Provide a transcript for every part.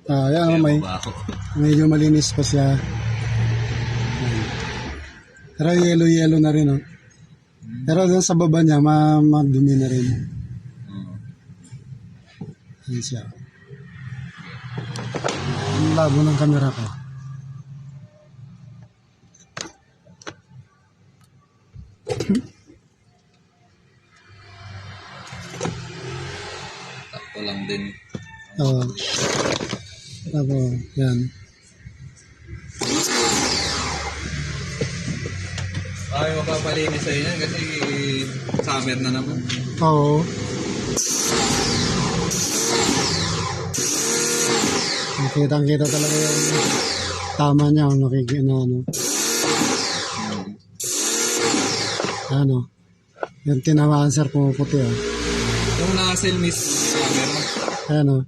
Yan, medyo malinis pa siya. Pero yellow na rin, oh. Pero doon sa baba niya, madumi na rin. Yan siya. Ang labo ng camera ko. Takto lang din. Oo. Tapos, yan. Ay, mapapalinis sa inyo kasi summer na naman. Oo. Kitang-kita talaga yung tama niya. Ano. Yung tinamaan sir pumuputi. Yung naka-cell mist camera. Ano.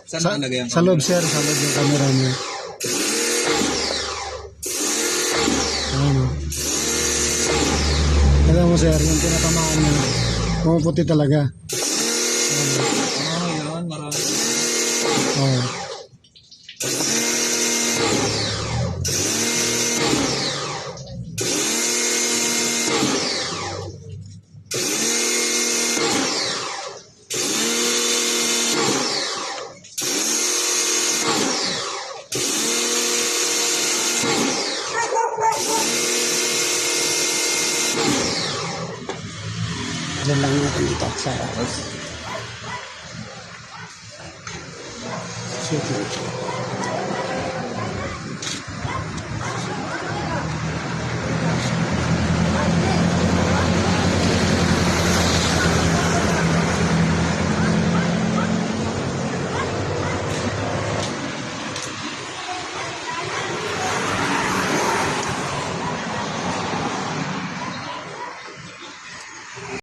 Saan nalagay ang sa loob sir, sa loob yung camera niya. Ano. Alam mo sir, yung tinatamaan niya, pumuputi talaga. Yan, marami. Oo. Diyan lang natin dito sa... Sige.